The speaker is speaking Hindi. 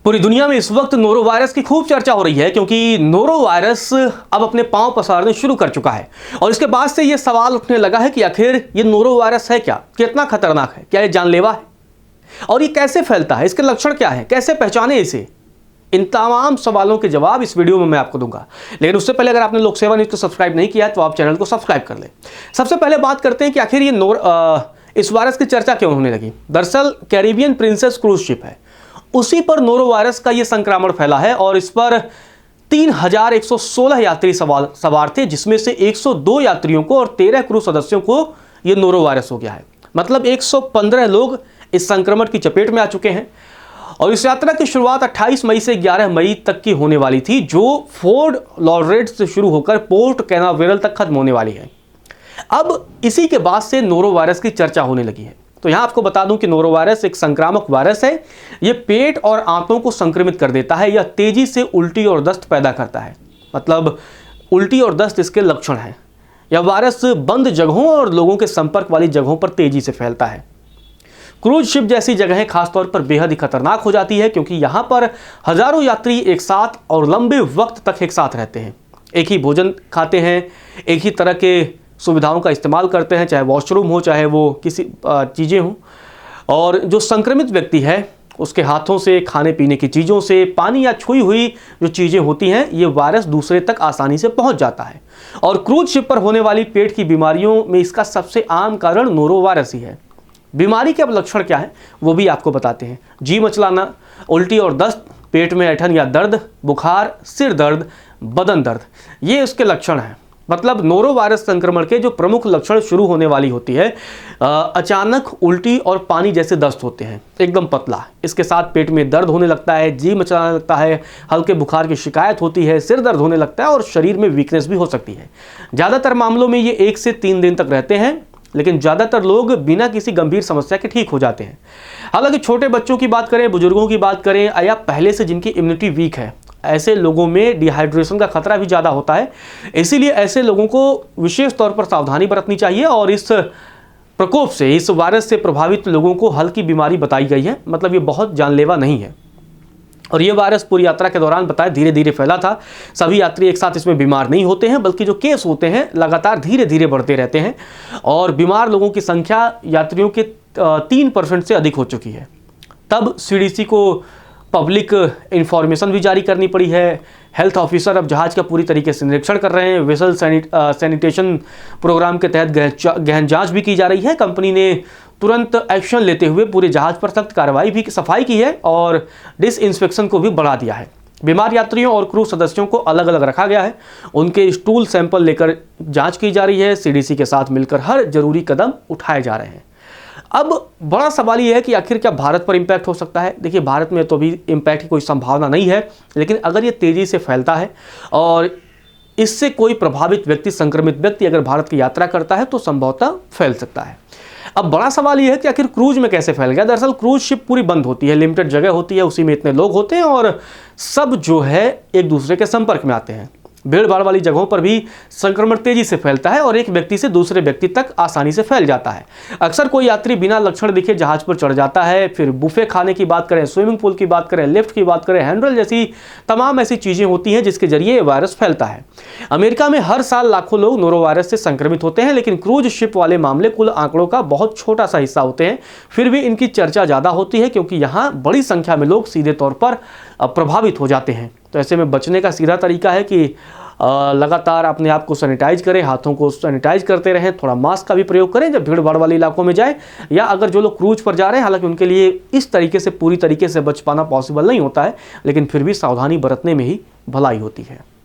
पूरी दुनिया में इस वक्त नोरो वायरस की खूब चर्चा हो रही है, क्योंकि नोरो वायरस अब अपने पांव पसारने शुरू कर चुका है। और इसके बाद से यह सवाल उठने लगा है कि आखिर ये नोरो वायरस है क्या, कितना खतरनाक है, क्या ये जानलेवा है और ये कैसे फैलता है, इसके लक्षण क्या है, कैसे पहचाने इसे। इन तमाम सवालों के जवाब इस वीडियो में मैं आपको दूंगा। लेकिन उससे पहले अगर आपने लोक सेवा न्यूज़ को सब्सक्राइब नहीं किया है तो आप चैनल को सब्सक्राइब कर लें। सबसे पहले बात करते हैं कि आखिर ये इस वायरस की चर्चा क्यों होने लगी। दरअसल कैरिबियन प्रिंसेस क्रूज शिप है, उसी पर नोरो वायरस का यह संक्रमण फैला है और इस पर 3116 यात्री सवार थे, जिसमें से 102 यात्रियों को और 13 क्रू सदस्यों को यह नोरो वायरस हो गया है। मतलब 115 लोग इस संक्रमण की चपेट में आ चुके हैं। और इस यात्रा की शुरुआत 28 मई से 11 मई तक की होने वाली थी, जो फोर्ट लॉडरेट से शुरू होकर पोर्ट कैनावेरल तक खत्म होने वाली है। अब इसी के बाद से नोरो वायरस की चर्चा होने लगी है। तो यहां आपको बता दूं कि नोरो वायरस एक संक्रामक वायरस है। यह पेट और आंतों को संक्रमित कर देता है। यह तेजी से उल्टी और दस्त पैदा करता है। मतलब उल्टी और दस्त इसके लक्षण हैं। यह वायरस बंद जगहों और लोगों के संपर्क वाली जगहों पर तेजी से फैलता है। क्रूज शिप जैसी जगहें खासतौर पर बेहद ही खतरनाक हो जाती है, क्योंकि यहां पर हजारों यात्री एक साथ और लंबे वक्त तक एक साथ रहते हैं, एक ही भोजन खाते हैं, एक ही तरह के सुविधाओं का इस्तेमाल करते हैं, चाहे वॉशरूम हो चाहे वो किसी चीज़ें हों। और जो संक्रमित व्यक्ति है उसके हाथों से, खाने पीने की चीज़ों से, पानी या छुई हुई जो चीज़ें होती हैं, ये वायरस दूसरे तक आसानी से पहुंच जाता है। और क्रूज शिप पर होने वाली पेट की बीमारियों में इसका सबसे आम कारण नोरो वायरस ही है। बीमारी के अब लक्षण क्या है वो भी आपको बताते हैं। जी मचलाना, उल्टी और दस्त, पेट में ऐंठन या दर्द, बुखार, सिर दर्द, बदन दर्द, ये उसके लक्षण हैं। मतलब नोरो वायरस संक्रमण के जो प्रमुख लक्षण शुरू होने वाली होती है, अचानक उल्टी और पानी जैसे दस्त होते हैं, एकदम पतला। इसके साथ पेट में दर्द होने लगता है, जी मचलाने लगता है, हल्के बुखार की शिकायत होती है, सिर दर्द होने लगता है और शरीर में वीकनेस भी हो सकती है। ज़्यादातर मामलों में ये 1 से 3 दिन तक रहते हैं, लेकिन ज़्यादातर लोग बिना किसी गंभीर समस्या के ठीक हो जाते हैं। हालांकि छोटे बच्चों की बात करें, बुजुर्गों की बात करें या पहले से जिनकी इम्यूनिटी वीक है, ऐसे लोगों में डिहाइड्रेशन का खतरा भी ज़्यादा होता है। इसीलिए ऐसे लोगों को विशेष तौर पर सावधानी बरतनी चाहिए। और इस प्रकोप से, इस वायरस से प्रभावित लोगों को हल्की बीमारी बताई गई है। मतलब ये बहुत जानलेवा नहीं है। और ये वायरस पूरी यात्रा के दौरान बताया धीरे धीरे फैला था। सभी यात्री एक साथ इसमें बीमार नहीं होते हैं, बल्कि जो केस होते हैं लगातार धीरे धीरे बढ़ते रहते हैं। और बीमार लोगों की संख्या यात्रियों के 3% से अधिक हो चुकी है। तब CDC को पब्लिक इंफॉर्मेशन भी जारी करनी पड़ी है। हेल्थ ऑफिसर अब जहाज का पूरी तरीके से निरीक्षण कर रहे हैं। वेसल सैनिटेशन प्रोग्राम के तहत गहन जांच भी की जा रही है। कंपनी ने तुरंत एक्शन लेते हुए पूरे जहाज पर सख्त कार्रवाई भी, सफाई की है और डिसइंफेक्शन को भी बढ़ा दिया है। बीमार यात्रियों और क्रू सदस्यों को अलग अलग रखा गया है। उनके स्टूल सैंपल लेकर जांच की जा रही है। CDC के साथ मिलकर हर जरूरी कदम उठाए जा रहे हैं। अब बड़ा सवाल यह है कि आखिर क्या भारत पर इम्पैक्ट हो सकता है। देखिए, भारत में तो अभी इम्पैक्ट की कोई संभावना नहीं है, लेकिन अगर ये तेज़ी से फैलता है और इससे कोई प्रभावित व्यक्ति, संक्रमित व्यक्ति अगर भारत की यात्रा करता है तो संभवतः फैल सकता है। अब बड़ा सवाल यह है कि आखिर क्रूज में कैसे फैल गया। दरअसल क्रूज शिप पूरी बंद होती है, लिमिटेड जगह होती है, उसी में इतने लोग होते हैं और सब जो है एक दूसरे के संपर्क में आते हैं। भीड़ भाड़ वाली जगहों पर भी संक्रमण तेजी से फैलता है और एक व्यक्ति से दूसरे व्यक्ति तक आसानी से फैल जाता है। अक्सर कोई यात्री बिना लक्षण दिखे जहाज पर चढ़ जाता है। फिर बुफे खाने की बात करें, स्विमिंग पूल की बात करें, लिफ्ट की बात करें, हैंडल जैसी तमाम ऐसी चीज़ें होती हैं जिसके जरिए वायरस फैलता है। अमेरिका में हर साल लाखों लोग नोरो वायरस से संक्रमित होते हैं, लेकिन क्रूज शिप वाले मामले कुल आंकड़ों का बहुत छोटा सा हिस्सा होते हैं। फिर भी इनकी चर्चा ज़्यादा होती है, क्योंकि यहाँ बड़ी संख्या में लोग सीधे तौर पर प्रभावित हो जाते हैं। तो ऐसे में बचने का सीधा तरीका है कि लगातार अपने आप को सैनिटाइज करें, हाथों को सैनिटाइज करते रहें, थोड़ा मास्क का भी प्रयोग करें जब भीड़ भाड़ वाले इलाकों में जाएं। या अगर जो लोग क्रूज पर जा रहे हैं, हालांकि उनके लिए इस तरीके से पूरी तरीके से बच पाना पॉसिबल नहीं होता है, लेकिन फिर भी सावधानी बरतने में ही भलाई होती है।